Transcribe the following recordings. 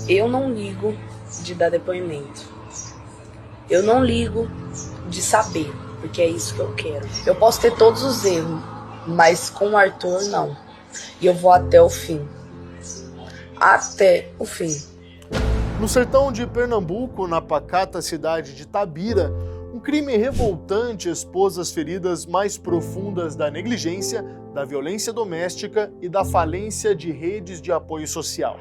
Eu não ligo de dar depoimento. Eu não ligo de saber, porque é isso que eu quero. Eu posso ter todos os erros, mas com o Arthur, não. E eu vou até o fim. Até o fim. No sertão de Pernambuco, na pacata cidade de Tabira, um crime revoltante expôs as feridas mais profundas da negligência, da violência doméstica e da falência de redes de apoio social.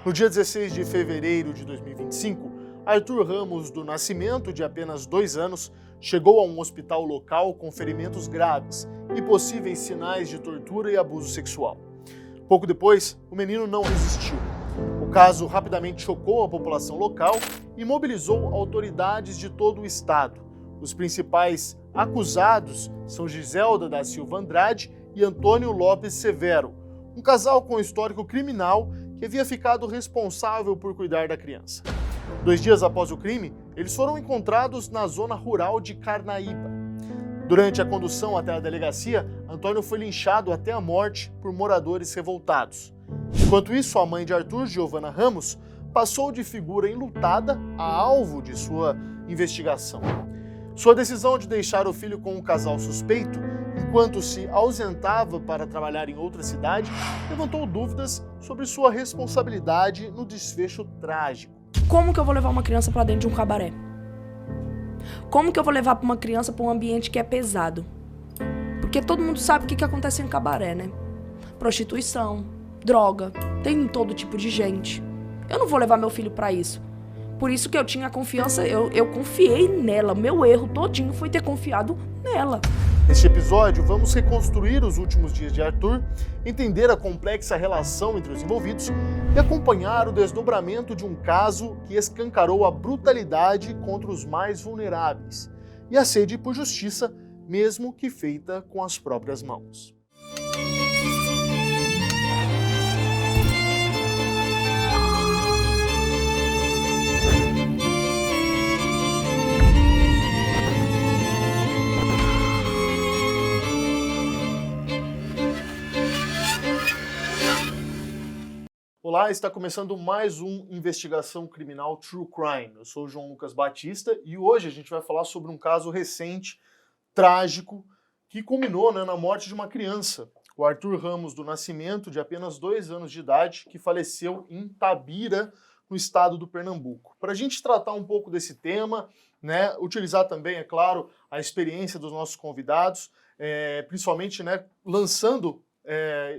No dia 16 de fevereiro de 2025, Arthur Ramos do Nascimento, de apenas 2 anos, chegou a um hospital local com ferimentos graves e possíveis sinais de tortura e abuso sexual. Pouco depois, o menino não resistiu. O caso rapidamente chocou a população local e mobilizou autoridades de todo o estado. Os principais acusados são Giselda da Silva Andrade e Antônio Lopes Severo, um casal com histórico criminal que havia ficado responsável por cuidar da criança. 2 dias após o crime, eles foram encontrados na zona rural de Carnaíba. Durante a condução até a delegacia, Antônio foi linchado até a morte por moradores revoltados. Enquanto isso, a mãe de Arthur, Giovana Ramos, passou de figura enlutada a alvo de sua investigação. Sua decisão de deixar o filho com um casal suspeito, enquanto se ausentava para trabalhar em outra cidade, levantou dúvidas sobre sua responsabilidade no desfecho trágico. Como que eu vou levar uma criança pra dentro de um cabaré? Como que eu vou levar uma criança pra um ambiente que é pesado? Porque todo mundo sabe o que acontece em cabaré, né? Prostituição, droga, tem todo tipo de gente. Eu não vou levar meu filho pra isso. Por isso que eu tinha confiança, eu confiei nela. Meu erro todinho foi ter confiado nela. Neste episódio, vamos reconstruir os últimos dias de Arthur, entender a complexa relação entre os envolvidos e acompanhar o desdobramento de um caso que escancarou a brutalidade contra os mais vulneráveis e a sede por justiça, mesmo que feita com as próprias mãos. Olá, está começando mais um Investigação Criminal True Crime. Eu sou o João Lucas Batista e hoje a gente vai falar sobre um caso recente, trágico, que culminou na morte de uma criança, o Arthur Ramos do Nascimento, de apenas 2 anos de idade, que faleceu em Tabira, no estado do Pernambuco. Para a gente tratar um pouco desse tema, né, utilizar também, é claro, a experiência dos nossos convidados, principalmente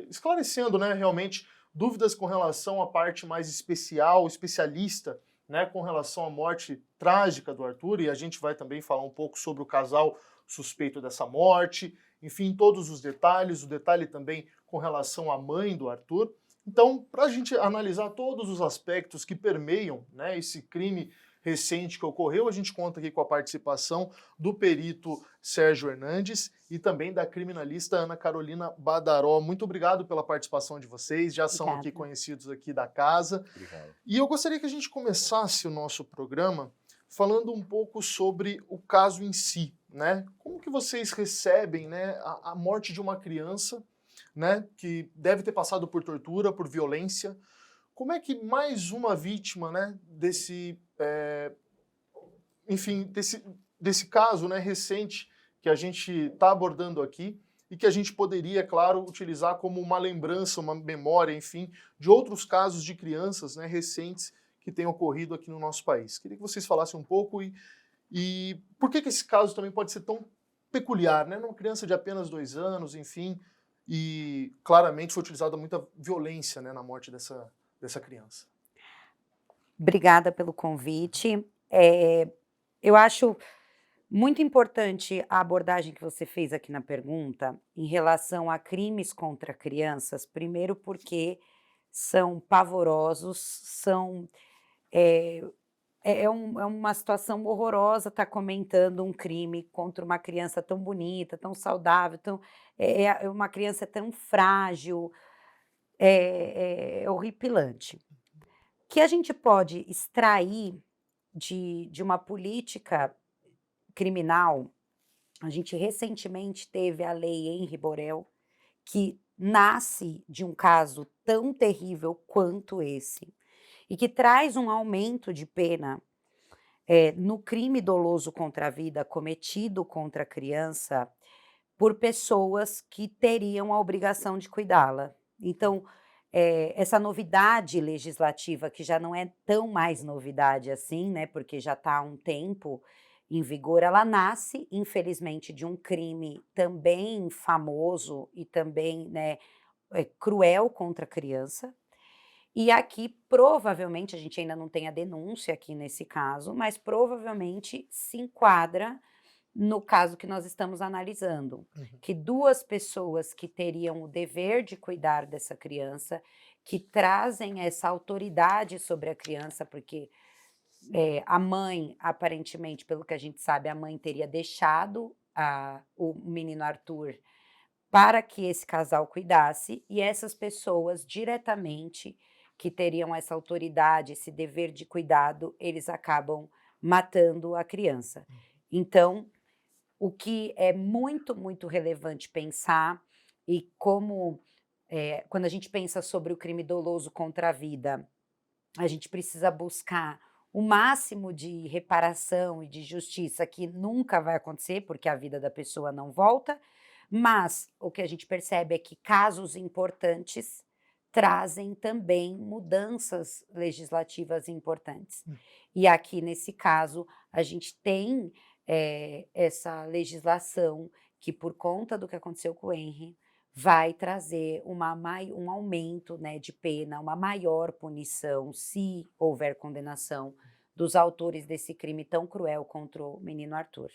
esclarecendo realmente dúvidas com relação à parte mais especialista, né, com relação à morte trágica do Arthur, e a gente vai também falar um pouco sobre o casal suspeito dessa morte, enfim, todos os detalhes, o detalhe também com relação à mãe do Arthur. Então, para a gente analisar todos os aspectos que permeiam, né, esse crime recente que ocorreu, a gente conta aqui com a participação do perito Sérgio Hernandes e também da criminalista Ana Carolina Badaró. Muito obrigado pela participação de vocês, já são aqui conhecidos aqui da casa. Obrigado. E eu gostaria que a gente começasse o nosso programa falando um pouco sobre o caso em si, né? Como que vocês recebem, né, a morte de uma criança, né, que deve ter passado por tortura, por violência? Como é que mais uma vítima, né, desse caso, né, recente que a gente está abordando aqui e que a gente poderia, claro, utilizar como uma lembrança, uma memória, enfim, de outros casos de crianças, né, recentes que têm ocorrido aqui no nosso país. Queria que vocês falassem um pouco e por que esse caso também pode ser tão peculiar, né? Uma criança de apenas 2 anos, enfim, e claramente foi utilizada muita violência, né, na morte dessa criança. Obrigada pelo convite. Eu acho muito importante a abordagem que você fez aqui na pergunta em relação a crimes contra crianças, primeiro porque são pavorosos, é uma situação horrorosa estar comentando um crime contra uma criança tão bonita, tão saudável, é uma criança tão frágil, é horripilante. Que a gente pode extrair de uma política criminal, a gente recentemente teve a lei Henri Borel, que nasce de um caso tão terrível quanto esse. e que traz um aumento de pena no crime doloso contra a vida cometido contra a criança por pessoas que teriam a obrigação de cuidá-la. Então, essa novidade legislativa, que já não é tão mais novidade assim, né, porque já está há um tempo em vigor, ela nasce, infelizmente, de um crime também famoso e também, né, cruel contra a criança. E aqui, provavelmente, a gente ainda não tem a denúncia aqui nesse caso, mas provavelmente se enquadra no caso que nós estamos analisando, que 2 pessoas que teriam o dever de cuidar dessa criança, que trazem essa autoridade sobre a criança, porque, a mãe, aparentemente, pelo que a gente sabe, a mãe teria deixado o menino Arthur para que esse casal cuidasse, e essas pessoas diretamente, que teriam essa autoridade, esse dever de cuidado, eles acabam matando a criança. Então, o que é muito, muito relevante pensar, e como, quando a gente pensa sobre o crime doloso contra a vida, a gente precisa buscar o máximo de reparação e de justiça, que nunca vai acontecer, porque a vida da pessoa não volta, mas o que a gente percebe é que casos importantes trazem também mudanças legislativas importantes. E aqui, nesse caso, a gente tem essa legislação que, por conta do que aconteceu com o Henry, vai trazer um aumento, né, de pena, uma maior punição, se houver condenação dos autores desse crime tão cruel contra o menino Arthur.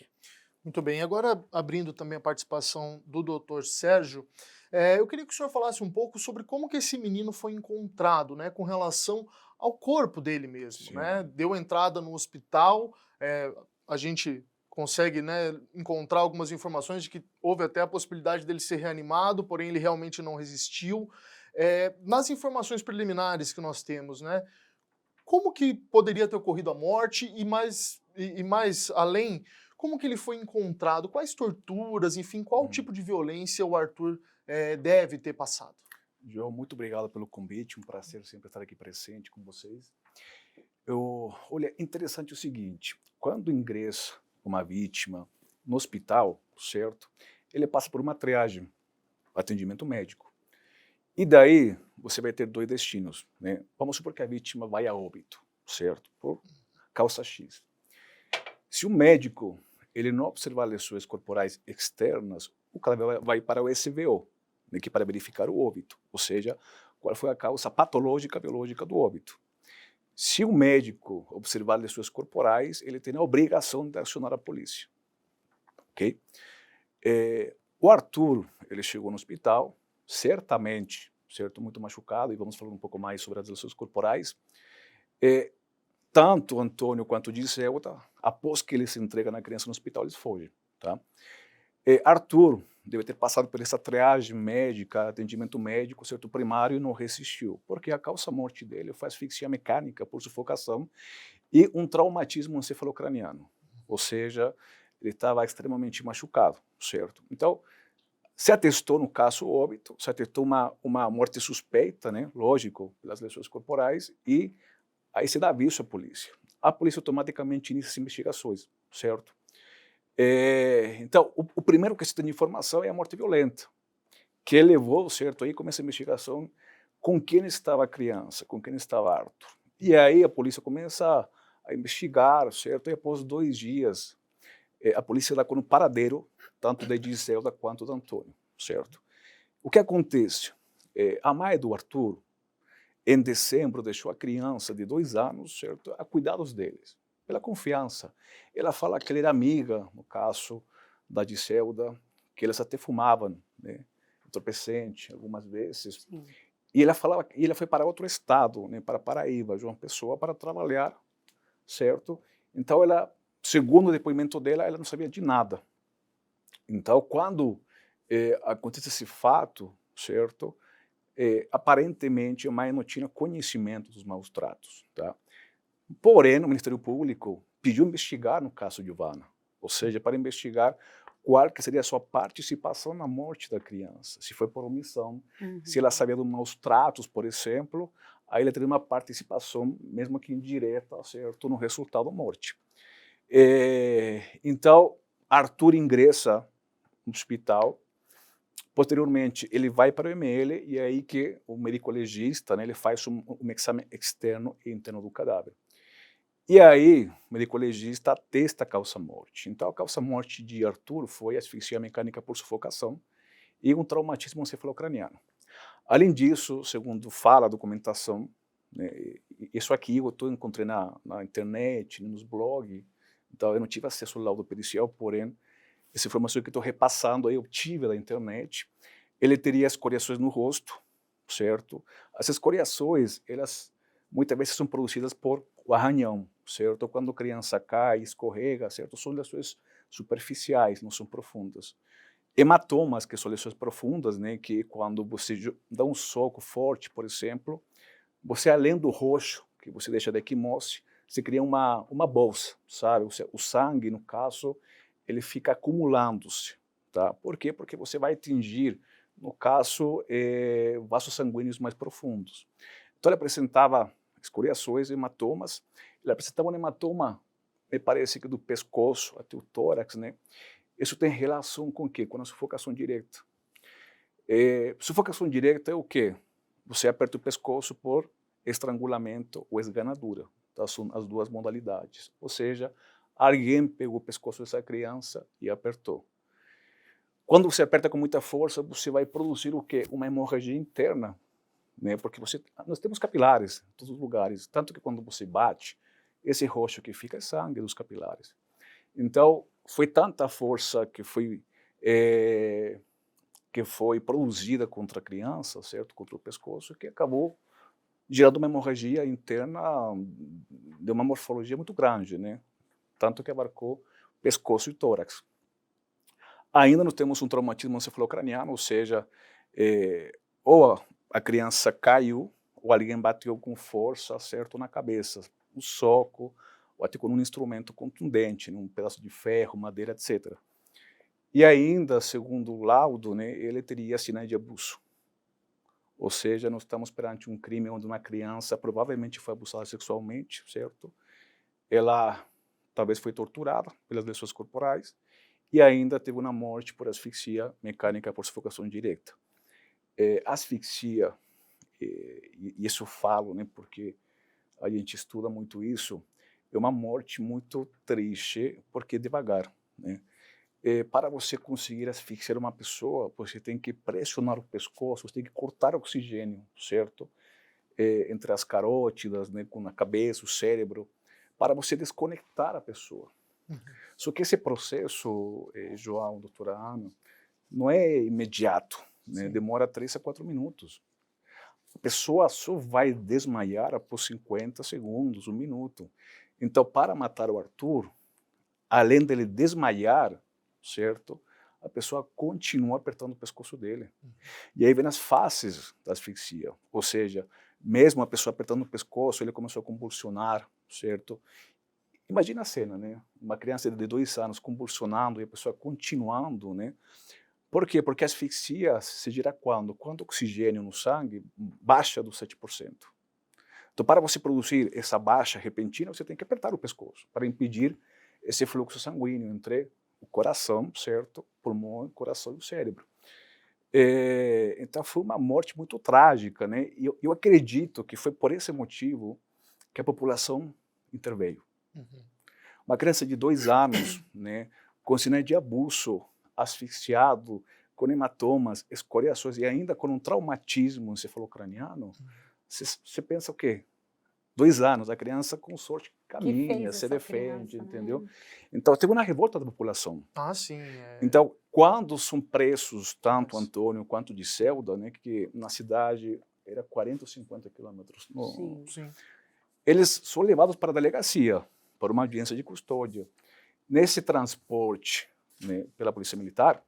Muito bem, agora abrindo também a participação do Dr. Sérgio, eu queria que o senhor falasse um pouco sobre como que esse menino foi encontrado, né, com relação ao corpo dele mesmo, né? Deu entrada no hospital, a gente consegue, né, encontrar algumas informações de que houve até a possibilidade dele ser reanimado, porém ele realmente não resistiu. Nas informações preliminares que nós temos, né, como que poderia ter ocorrido a morte e mais além, como que ele foi encontrado? Quais torturas, enfim, qual tipo de violência o Arthur deve ter passado? João, muito obrigado pelo convite, um prazer sempre estar aqui presente com vocês. Olha, interessante o seguinte, quando ingressa uma vítima no hospital, certo? Ele passa por uma triagem, atendimento médico. E daí você vai ter 2 destinos, né? Vamos supor que a vítima vai a óbito, certo? Por causa X. Se o médico ele não observar lesões corporais externas, o cara vai para o SVO, né, que é para verificar o óbito, ou seja, qual foi a causa patológica biológica do óbito. Se o médico observar lesões corporais, ele tem a obrigação de acionar a polícia. Ok? O Arthur, ele chegou no hospital, certamente, certo, muito machucado, e vamos falar um pouco mais sobre as lesões corporais. Tanto Antônio quanto Giselda, após que ele se entrega na criança no hospital, eles fogem. Tá? Arthur deve ter passado por essa triagem médica, atendimento médico, certo, primário, e não resistiu, porque a causa-morte dele foi asfixia mecânica por sufocação e um traumatismo encefalocraniano, ou seja, ele estava extremamente machucado, certo? Então, se atestou no caso óbito, se atestou uma morte suspeita, né, lógico, pelas lesões corporais, e aí se dá aviso à polícia. A polícia automaticamente inicia as investigações, certo? Então, o primeiro que se tem de informação é a morte violenta, que levou, certo, aí começa a investigação com quem estava a criança, com quem estava Arthur. E aí a polícia começa a investigar, certo? E após 2 dias, a polícia dá com um paradeiro, tanto da Giselda quanto do Antônio, certo? O que acontece? A mãe do Arthur, em dezembro, deixou a criança de 2 anos, certo, a cuidados deles, pela confiança. Ela fala que ela era amiga, no caso da Giselda, que elas até fumavam, né, entorpecente algumas vezes. Sim. E ela falava que ela foi para outro estado, né, para Paraíba, João Pessoa, para trabalhar, certo? Então ela, segundo o depoimento dela, ela não sabia de nada. Então, quando acontece esse fato, certo? Aparentemente a mãe não tinha conhecimento dos maus tratos, tá? Porém, o Ministério Público pediu investigar no caso de Ivana, ou seja, para investigar qual que seria a sua participação na morte da criança, se foi por omissão, se ela sabia dos maus tratos, por exemplo, aí ele teria uma participação, mesmo que indireta, certo, no resultado da morte. Então, Arthur ingressa no hospital. Posteriormente, ele vai para o ML e é aí que o médico legista, né, ele faz um exame externo e interno do cadáver. E aí, o médico legista atesta a causa-morte. Então, a causa-morte de Arthur foi asfixia mecânica por sufocação e um traumatismo encefalocraniano. Além disso, segundo fala a documentação, né, isso aqui eu encontrei na internet, nos blogs, então eu não tive acesso ao laudo pericial, porém, essa informação que estou repassando aí eu tive da internet. Ele teria escoriações no rosto, certo? As escoriações, elas muitas vezes são produzidas por o arranhão, certo? Quando a criança cai, escorrega, certo? São lesões superficiais, não são profundas. Hematomas, que são lesões profundas, né? Que quando você dá um soco forte, por exemplo, você além do roxo, que você deixa da equimose, você cria uma bolsa, sabe? O sangue, no caso, ele fica acumulando-se, tá? Por quê? Porque você vai atingir, no caso, vasos sanguíneos mais profundos. Então ele apresentava escoriações, hematomas, ele apresentava um hematoma, me parece que do pescoço até o tórax, né? Isso tem relação com o quê? Com a sufocação direta. Sufocação direta é o quê? Você aperta o pescoço por estrangulamento ou esganadura. Então, são as duas modalidades. Ou seja, alguém pegou o pescoço dessa criança e apertou. Quando você aperta com muita força, você vai produzir o quê? Uma hemorragia interna, né? Porque nós temos capilares em todos os lugares, tanto que quando você bate, esse roxo que fica é sangue dos capilares. Então, foi tanta força que foi produzida contra a criança, certo? Contra o pescoço, que acabou gerando uma hemorragia interna de uma morfologia muito grande, né? Tanto que abarcou pescoço e tórax. Ainda nós temos um traumatismo encefalocraniano, ou seja, ou a criança caiu, ou alguém bateu com força, certo, na cabeça, um soco, ou até com um instrumento contundente, um pedaço de ferro, madeira, etc. E ainda, segundo o laudo, né, ele teria sinais de abuso. Ou seja, nós estamos perante um crime onde uma criança provavelmente foi abusada sexualmente, certo? Ela talvez foi torturada pelas lesões corporais e ainda teve uma morte por asfixia mecânica por sufocação direta. Asfixia, e isso eu falo, né, porque a gente estuda muito isso, é uma morte muito triste, porque é devagar, né? Para você conseguir asfixiar uma pessoa, você tem que pressionar o pescoço, você tem que cortar o oxigênio, certo? Entre as carótidas, né, com a cabeça, o cérebro, para você desconectar a pessoa. Uhum. Só que esse processo, João, doutora Ana, não é imediato, né? Demora 3 a 4 minutos. A pessoa só vai desmaiar após 50 segundos, 1 minuto. Então, para matar o Arthur, além dele desmaiar, certo? A pessoa continua apertando o pescoço dele. E aí vem as fases da asfixia, ou seja, mesmo a pessoa apertando o pescoço, ele começou a convulsionar, certo? Imagina a cena, né? Uma criança de 2 anos convulsionando e a pessoa continuando, né? Por quê? Porque a asfixia se gira quando? Quando o oxigênio no sangue baixa dos 7%. Então, para você produzir essa baixa repentina, você tem que apertar o pescoço para impedir esse fluxo sanguíneo entre o coração, certo? Pulmão, o coração e o cérebro. Então foi uma morte muito trágica, né? E eu acredito que foi por esse motivo que a população interveio. Uhum. Uma criança de 2 anos, né, com sinais de abuso, asfixiado, com hematomas, escoriações e ainda com um traumatismo encefalocraniano, você pensa o quê? 2 anos, a criança com sorte caminha, se defende, criança, entendeu? Né? Então teve uma revolta da população. Ah, sim. Então, quando são presos, tanto Antônio quanto de Celda, né, que na cidade era 40 ou 50 quilômetros, eles são levados para a delegacia, para uma audiência de custódia. Nesse transporte, né, pela Polícia Militar,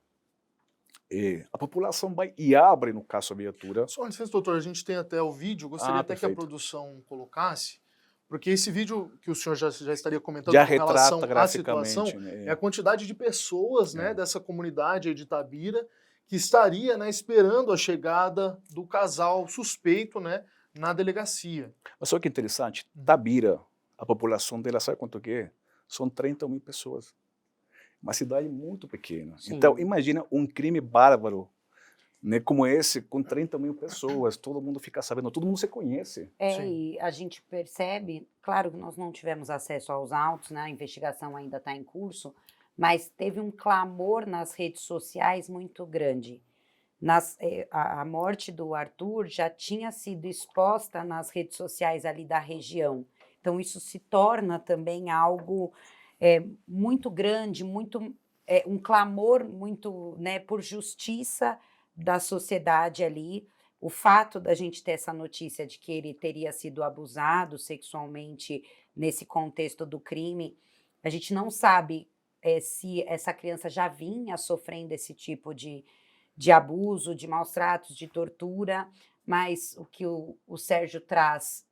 a população vai e abre, no caso, a viatura. Só licença, doutor, a gente tem até o vídeo, gostaria até que a produção colocasse, porque esse vídeo que o senhor já estaria comentando já com relação retrata à situação, né? É a quantidade de pessoas, né, dessa comunidade aí de Itabira que estaria, né, esperando a chegada do casal suspeito, né, na delegacia. Mas só que interessante, Tabira, a população dela, sabe quanto que é? São 30 mil pessoas. Uma cidade muito pequena. Sim. Então, imagina um crime bárbaro, né, como esse, com 30 mil pessoas, todo mundo fica sabendo, todo mundo se conhece. Sim. E a gente percebe, claro que nós não tivemos acesso aos autos, né, a investigação ainda está em curso, mas teve um clamor nas redes sociais muito grande. A morte do Arthur já tinha sido exposta nas redes sociais ali da região. Então, isso se torna também algo muito grande, um clamor muito, né, por justiça da sociedade ali. O fato da gente ter essa notícia de que ele teria sido abusado sexualmente nesse contexto do crime, a gente não sabe se essa criança já vinha sofrendo esse tipo de abuso, de maus tratos, de tortura, mas o que o Sérgio traz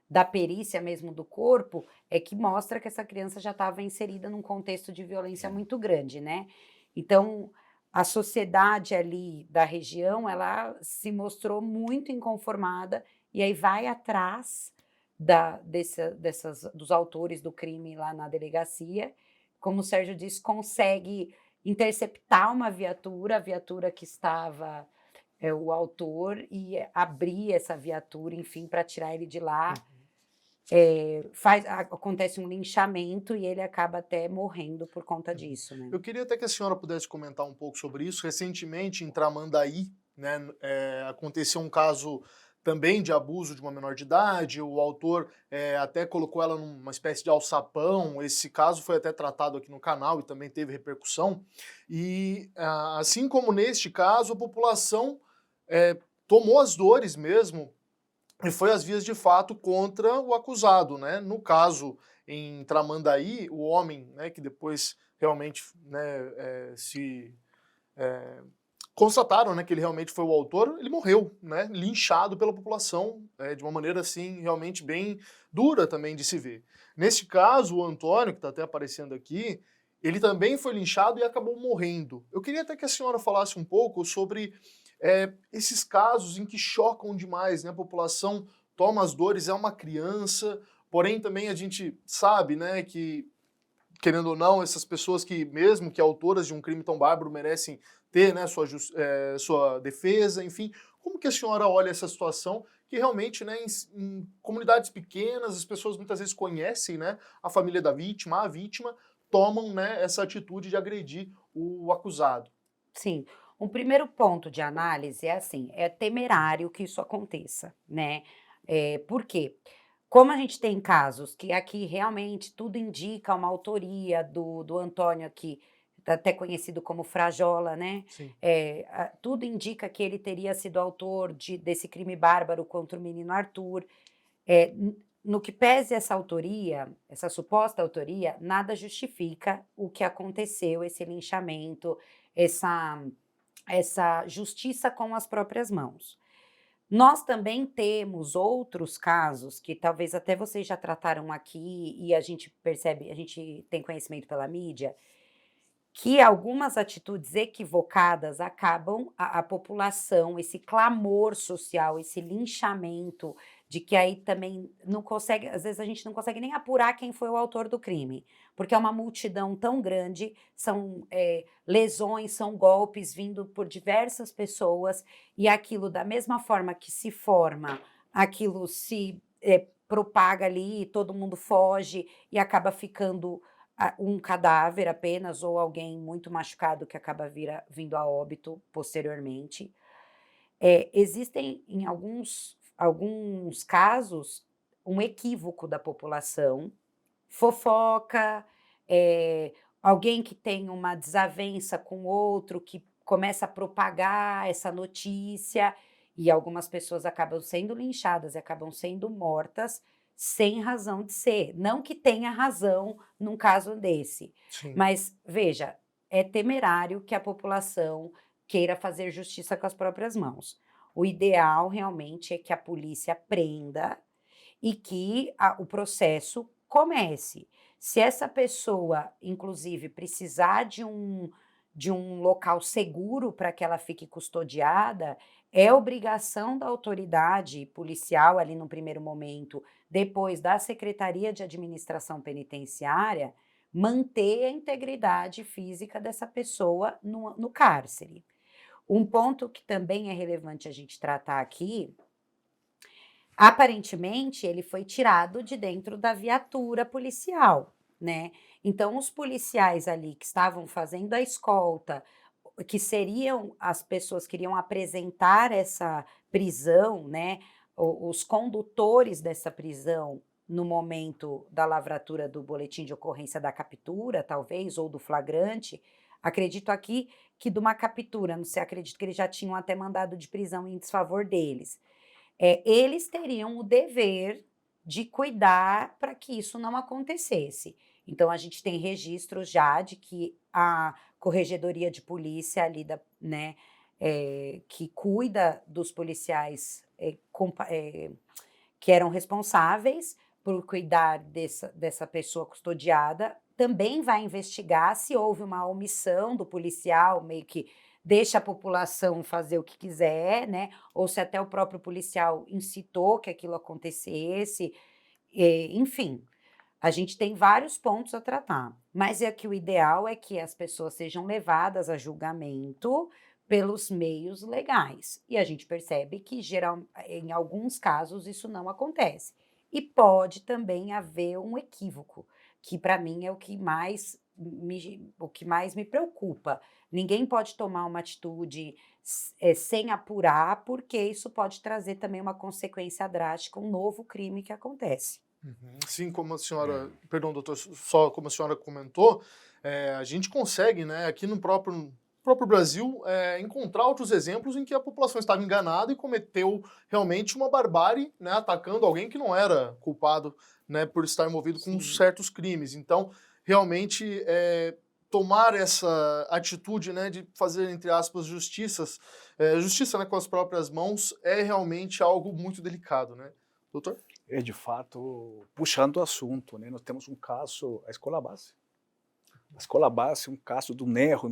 da perícia mesmo do corpo é que mostra que essa criança já estava inserida num contexto de violência muito grande, né? Então, a sociedade ali da região, ela se mostrou muito inconformada e aí vai atrás dos autores do crime lá na delegacia. Como o Sérgio disse, consegue interceptar uma viatura, a viatura que estava o autor, e abrir essa viatura, enfim, para tirar ele de lá. Acontece um linchamento e ele acaba até morrendo por conta disso, né? Eu queria até que a senhora pudesse comentar um pouco sobre isso. Recentemente, em Tramandaí, né, aconteceu um caso também de abuso de uma menor de idade. O autor até colocou ela numa espécie de alçapão. Esse caso foi até tratado aqui no canal e também teve repercussão. E assim como neste caso, a população tomou as dores mesmo e foi às vias de fato contra o acusado, né? No caso, em Tramandaí, o homem, né, que depois realmente, né, constataram, né, que ele realmente foi o autor, ele morreu, né, linchado pela população, de uma maneira assim realmente bem dura também de se ver. Neste caso, o Antônio, que está até aparecendo aqui, ele também foi linchado e acabou morrendo. Eu queria até que a senhora falasse um pouco sobre esses casos em que chocam demais, né? A população toma as dores, é uma criança, porém também a gente sabe, né, que, querendo ou não, essas pessoas que, mesmo que autoras de um crime tão bárbaro, merecem ter, né, sua defesa, enfim. Como que a senhora olha essa situação que realmente, né, em comunidades pequenas, as pessoas muitas vezes conhecem, né, a família da vítima, a vítima, tomam, né, essa atitude de agredir o acusado? Sim. Um primeiro ponto de análise é assim, é temerário que isso aconteça, né? Por quê? Como a gente tem casos que aqui realmente tudo indica uma autoria do Antônio aqui, até conhecido como Frajola, né? Sim. Tudo indica que ele teria sido autor desse crime bárbaro contra o menino Arthur. No que pese essa autoria, essa suposta autoria, nada justifica o que aconteceu, esse linchamento, essa justiça com as próprias mãos. Nós também temos outros casos que talvez até vocês já trataram aqui e a gente percebe, a gente tem conhecimento pela mídia, que algumas atitudes equivocadas acabam a população, esse clamor social, esse linchamento, de que aí também não consegue, às vezes a gente não consegue nem apurar quem foi o autor do crime, porque é uma multidão tão grande, são lesões, são golpes vindo por diversas pessoas, e aquilo, da mesma forma que se forma, aquilo se propaga ali, todo mundo foge e acaba ficando um cadáver apenas ou alguém muito machucado que acaba vindo a óbito posteriormente. Existem em alguns casos um equívoco da população, fofoca, alguém que tem uma desavença com outro que começa a propagar essa notícia e algumas pessoas acabam sendo linchadas e acabam sendo mortas sem razão de ser. Não que tenha razão num caso desse, Sim. mas veja, é temerário que a população queira fazer justiça com as próprias mãos. O ideal realmente é que a polícia prenda e que o processo comece. Se essa pessoa, inclusive, precisar de um local seguro para que ela fique custodiada, é obrigação da autoridade policial ali no primeiro momento, depois da Secretaria de Administração Penitenciária, manter a integridade física dessa pessoa no cárcere. Um ponto que também é relevante a gente tratar aqui, aparentemente ele foi tirado de dentro da viatura policial, né? Então os policiais ali que estavam fazendo a escolta, que seriam as pessoas que iriam apresentar essa prisão, né? Os condutores dessa prisão no momento da lavratura do boletim de ocorrência da captura, talvez, ou do flagrante. Acredito aqui que de uma captura, não sei, acredito que eles já tinham até mandado de prisão em desfavor deles. Eles teriam o dever de cuidar para que isso não acontecesse. Então, a gente tem registros já de que a Corregedoria de Polícia ali, né, que cuida dos policiais que eram responsáveis por cuidar dessa pessoa custodiada, também vai investigar se houve uma omissão do policial, meio que deixa a população fazer o que quiser, né? Ou se até o próprio policial incitou que aquilo acontecesse, enfim. A gente tem vários pontos a tratar, mas é que o ideal é que as pessoas sejam levadas a julgamento pelos meios legais. E a gente percebe que, em alguns casos, isso não acontece. E pode também haver um equívoco, que para mim é o que mais me preocupa. Ninguém pode tomar uma atitude sem apurar, porque isso pode trazer também uma consequência drástica, um novo crime que acontece. Sim, como a senhora, perdão, doutor, só como a senhora comentou, a gente consegue, né, aqui no próprio Brasil, encontrar outros exemplos em que a população estava enganada e cometeu realmente uma barbárie, né, atacando alguém que não era culpado, né, por estar envolvido com certos crimes. Então, realmente, tomar essa atitude, né, de fazer, entre aspas, justiça, né, com as próprias mãos, é realmente algo muito delicado, né? Doutor? De fato, puxando o assunto, né, nós temos um caso, a Escola Base. A Escola Base é um caso de um erro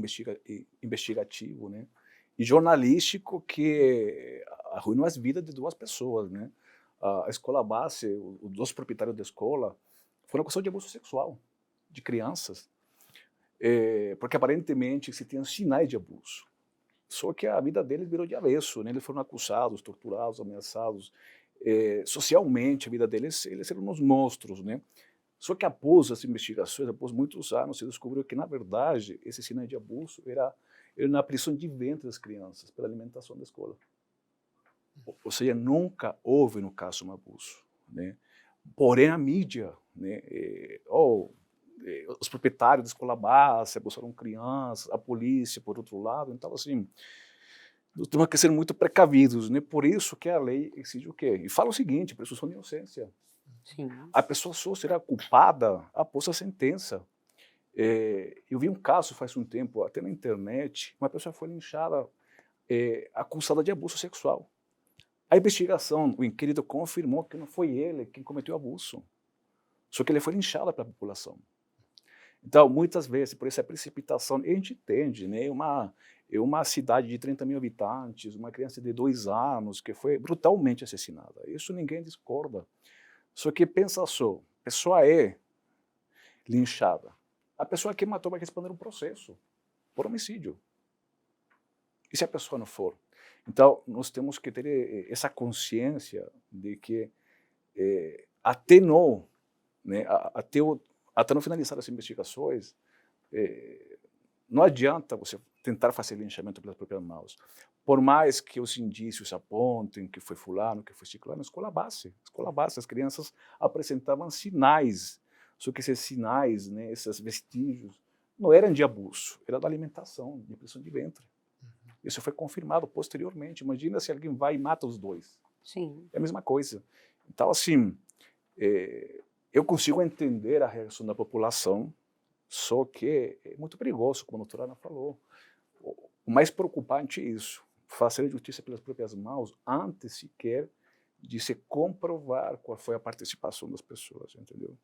investigativo, né, e jornalístico que arruinou as vidas de duas pessoas, né. A Escola Base, os dois proprietários da escola, foram acusados de abuso sexual de crianças, porque aparentemente se tinham sinais de abuso. Só que a vida deles virou de avesso, né, eles foram acusados, torturados, ameaçados. Socialmente, a vida deles, eles eram uns monstros, né? Só que após as investigações, após muitos anos, se descobriu que, na verdade, esse sinal de abuso era na prisão de ventre das crianças, pela alimentação da escola. Ou seja, nunca houve, no caso, um abuso, né? Porém, a mídia, né, os proprietários da Escola Base abusaram crianças, a polícia, por outro lado, então, assim, temos que ser muito precavidos, né? Por isso que a lei exige o quê? E fala o seguinte, presunção de inocência. Sim. A pessoa só será culpada após a sentença. Eu vi um caso faz um tempo, até na internet, uma pessoa foi linchada, acusada de abuso sexual. A investigação, o inquérito confirmou que não foi ele quem cometeu o abuso, só que ele foi linchado pela população. Então, muitas vezes, por essa precipitação, a gente entende, né? Uma cidade de 30 mil habitantes, uma criança de 2 anos que foi brutalmente assassinada. Isso ninguém discorda. Só que pensa só, a pessoa é linchada. A pessoa que matou vai responder um processo por homicídio. E se a pessoa não for? Então, nós temos que ter essa consciência de que até não finalizar as investigações, não adianta você tentar fazer linchamento pelas próprias mãos. Por mais que os indícios apontem que foi fulano, que foi ciclano, Escola Base, as crianças apresentavam sinais, só que esses sinais, né, esses vestígios, não eram de abuso, era da alimentação, de prisão de ventre. Isso foi confirmado posteriormente. Imagina se alguém vai e mata os dois. Sim. É a mesma coisa. Então, assim, eu consigo entender a reação da população, só que é muito perigoso, como a doutora Ana falou. O mais preocupante é isso, fazer justiça pelas próprias mãos antes sequer de se comprovar qual foi a participação das pessoas, entendeu?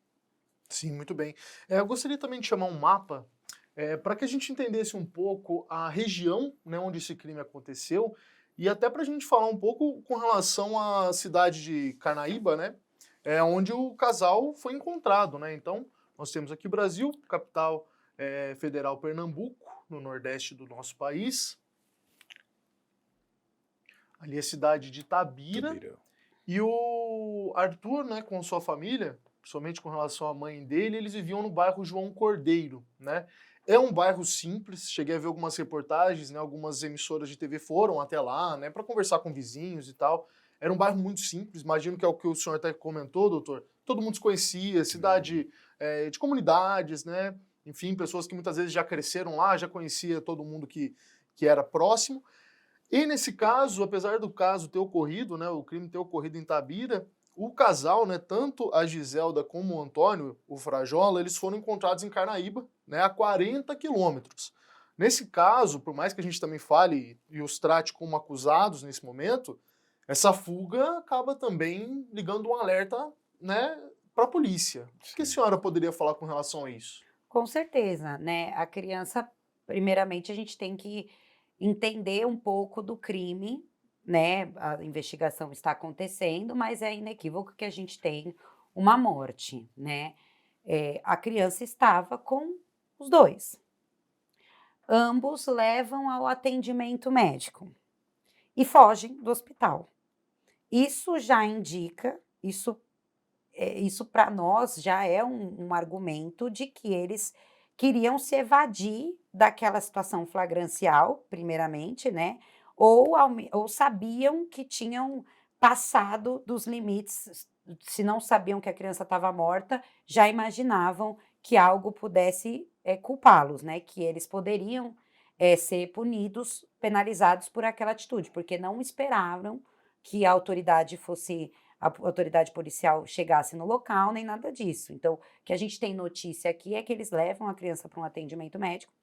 Sim, muito bem. Eu gostaria também de chamar um mapa para que a gente entendesse um pouco a região, né, onde esse crime aconteceu E até para a gente falar um pouco com relação à cidade de Carnaíba, né? É onde o casal foi encontrado, né? Então, nós temos aqui o Brasil, capital federal Pernambuco, no nordeste do nosso país. Ali é a cidade de Itabira. E o Arthur, né, com sua família, principalmente com relação à mãe dele, eles viviam no bairro João Cordeiro, né? É um bairro simples, cheguei a ver algumas reportagens, né, algumas emissoras de TV foram até lá, né, para conversar com vizinhos e tal. Era um bairro muito simples, imagino que é o que o senhor até comentou, doutor. Todo mundo se conhecia, cidade de comunidades, né? Enfim, pessoas que muitas vezes já cresceram lá, já conhecia todo mundo que era próximo. E nesse caso, apesar do caso ter ocorrido, né, o crime ter ocorrido em Itabira, o casal, né, tanto a Giselda como o Antônio, o Frajola, eles foram encontrados em Carnaíba, né, a 40 quilômetros. Nesse caso, por mais que a gente também fale e os trate como acusados nesse momento, essa fuga acaba também ligando um alerta, né, para a polícia. O que a senhora poderia falar com relação a isso? Com certeza, né? A criança, primeiramente, a gente tem que entender um pouco do crime, né? A investigação está acontecendo, mas é inequívoco que a gente tem uma morte, né? A criança estava com os dois. Ambos levam ao atendimento médico e fogem do hospital. Isso já indica, isso para nós já é um argumento de que eles queriam se evadir daquela situação flagrancial, primeiramente, né? Ou sabiam que tinham passado dos limites, se não sabiam que a criança estava morta, já imaginavam que algo pudesse culpá-los, né? Que eles poderiam ser punidos, penalizados por aquela atitude, porque não esperavam que a autoridade policial chegasse no local, nem nada disso. Então, o que a gente tem notícia aqui é que eles levam a criança para um atendimento médico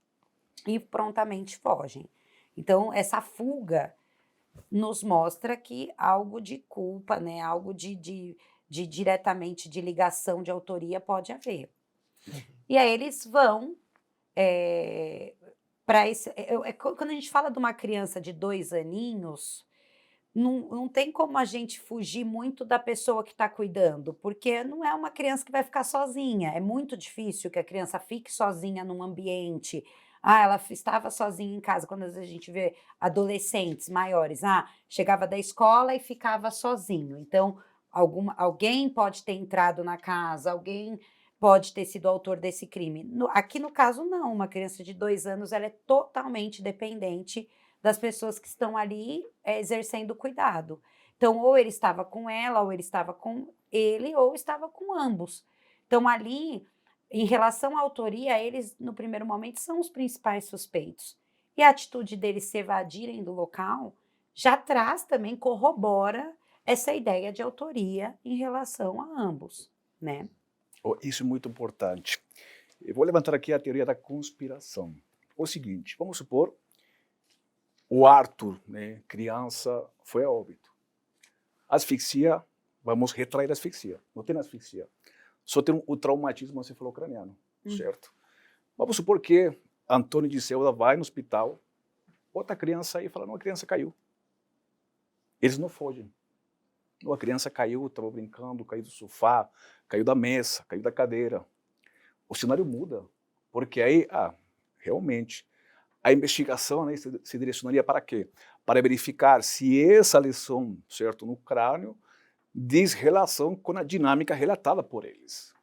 e prontamente fogem. Então, essa fuga nos mostra que algo de culpa, né, algo de diretamente de ligação de autoria pode haver. E aí eles vão para esse. Quando a gente fala de uma criança de 2 aninhos, não tem como a gente fugir muito da pessoa que está cuidando, porque não é uma criança que vai ficar sozinha. É muito difícil que a criança fique sozinha num ambiente. Ela estava sozinha em casa. Quando às vezes a gente vê adolescentes maiores, chegava da escola e ficava sozinho. Então, alguém pode ter entrado na casa, alguém pode ter sido autor desse crime. Aqui no caso, não. Uma criança de 2 anos, ela é totalmente dependente das pessoas que estão ali exercendo cuidado. Então, ou ele estava com ela, ou ele estava com ele, ou estava com ambos. Então, ali, em relação à autoria, eles, no primeiro momento, são os principais suspeitos. E a atitude deles se evadirem do local já traz também, corrobora essa ideia de autoria em relação a ambos, né? Isso é muito importante. Eu vou levantar aqui a teoria da conspiração. O seguinte, vamos supor o Arthur, né, criança, foi a óbito. Asfixia, vamos retrair a asfixia. Não tem asfixia. Só tem o traumatismo encefalocraniano, certo? Vamos supor que Antônio de Giselda vai no hospital, bota a criança aí e fala, não, a criança caiu. Eles não fogem. Não, a criança caiu, estava brincando, caiu do sofá, caiu da mesa, caiu da cadeira. O cenário muda, porque aí, realmente, a investigação, né, se direcionaria para quê? Para verificar se essa lesão, certo, no crânio diz relação com a dinâmica relatada por eles.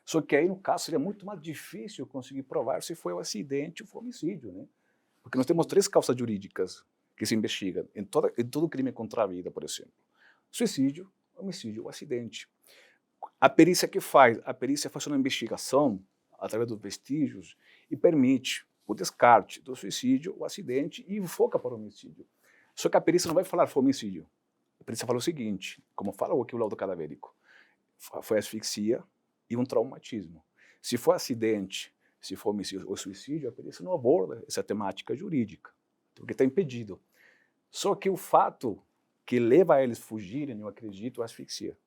Só que aí, no caso, seria muito mais difícil conseguir provar se foi um acidente ou foi um homicídio, né? Porque nós temos 3 causas jurídicas que se investigam em todo crime contra a vida, por exemplo. Suicídio, homicídio ou acidente. A perícia que faz? A perícia faz uma investigação através dos vestígios e permite o descarte do suicídio, o acidente e foca para o homicídio. Só que a perícia não vai falar foi homicídio. A perícia fala o seguinte, como fala aqui o laudo cadavérico, foi asfixia e um traumatismo. Se for acidente, se for homicídio ou suicídio, a perícia não aborda essa temática jurídica, porque está impedido. Só que o fato que leva a eles fugirem, eu acredito, é a asfixia.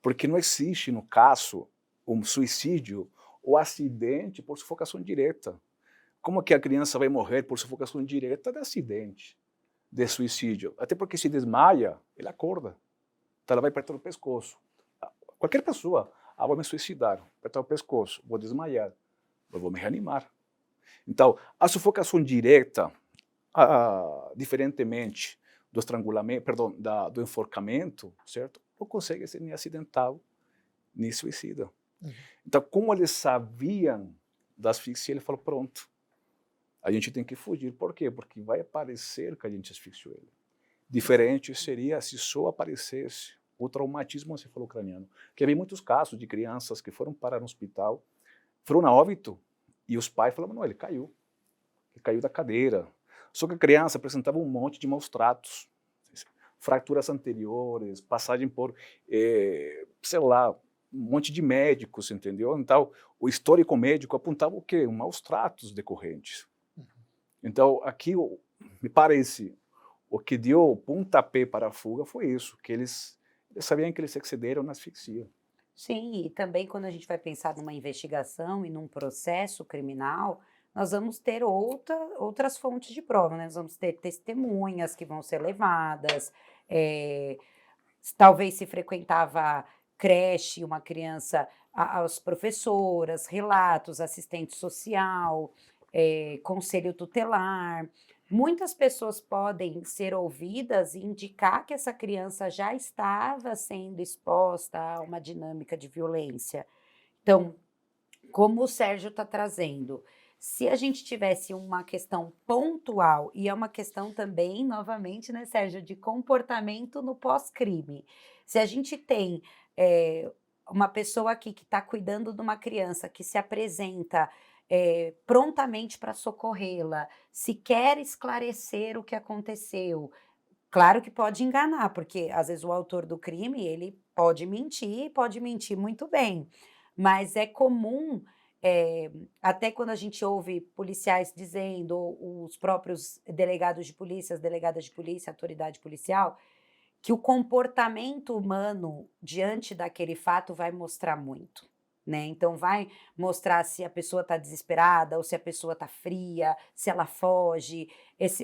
Porque não existe, no caso, um suicídio ou acidente por sufocação direta. Como que a criança vai morrer por sufocação direta de acidente? de suicídio. Até porque se desmaia, ele acorda. Então ela vai apertar o pescoço. Qualquer pessoa, vou me suicidar, apertar o pescoço, vou desmaiar, eu vou me reanimar. Então, a sufocação direta, diferentemente do estrangulamento, perdão, do enforcamento, certo? Não consegue ser nem acidental, nem suicida. Então, como eles sabiam da asfixia, ele falou, pronto, a gente tem que fugir. Por quê? Porque vai aparecer que a gente asfixiou ele. Diferente seria se só aparecesse o traumatismo encefalocraniano. Que havia muitos casos de crianças que foram parar no hospital, foram a óbito, e os pais falavam, não, ele caiu da cadeira. Só que a criança apresentava um monte de maus tratos, fraturas anteriores, passagem por, sei lá, um monte de médicos, entendeu? Então, o histórico médico apontava o quê? Maus tratos decorrentes. Então, aqui, me parece, o que deu o pontapé para a fuga foi isso, que eles sabiam que eles se excederam na asfixia. Sim, e também quando a gente vai pensar numa investigação e num processo criminal, nós vamos ter outras fontes de prova, né? Nós vamos ter testemunhas que vão ser levadas, talvez se frequentava creche, uma criança, as professoras, relatos, assistente social, conselho tutelar. Muitas pessoas podem ser ouvidas e indicar que essa criança já estava sendo exposta a uma dinâmica de violência. Então, como o Sérgio está trazendo, se a gente tivesse uma questão pontual, e é uma questão também, novamente, né, Sérgio, de comportamento no pós-crime. Se a gente tem uma pessoa aqui que está cuidando de uma criança que se apresenta prontamente para socorrê-la, se quer esclarecer o que aconteceu, claro que pode enganar, porque às vezes o autor do crime, ele pode mentir muito bem, mas é comum, até quando a gente ouve policiais dizendo, ou os próprios delegados de polícia, as delegadas de polícia, autoridade policial, que o comportamento humano diante daquele fato vai mostrar muito. Né? Então, vai mostrar se a pessoa está desesperada ou se a pessoa está fria, se ela foge.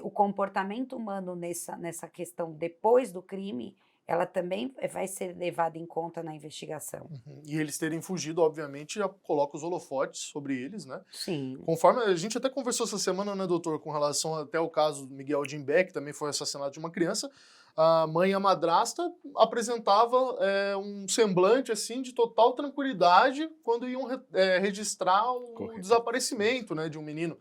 O comportamento humano nessa questão depois do crime, ela também vai ser levada em conta na investigação. E eles terem fugido, obviamente, já coloca os holofotes sobre eles, né? Sim. Conforme a gente até conversou essa semana, né, doutor, com relação até ao caso do Miguel Jimbé, que também foi assassinado de uma criança, a mãe e a madrasta apresentava um semblante assim de total tranquilidade quando iam registrar o desaparecimento, né, de um menino.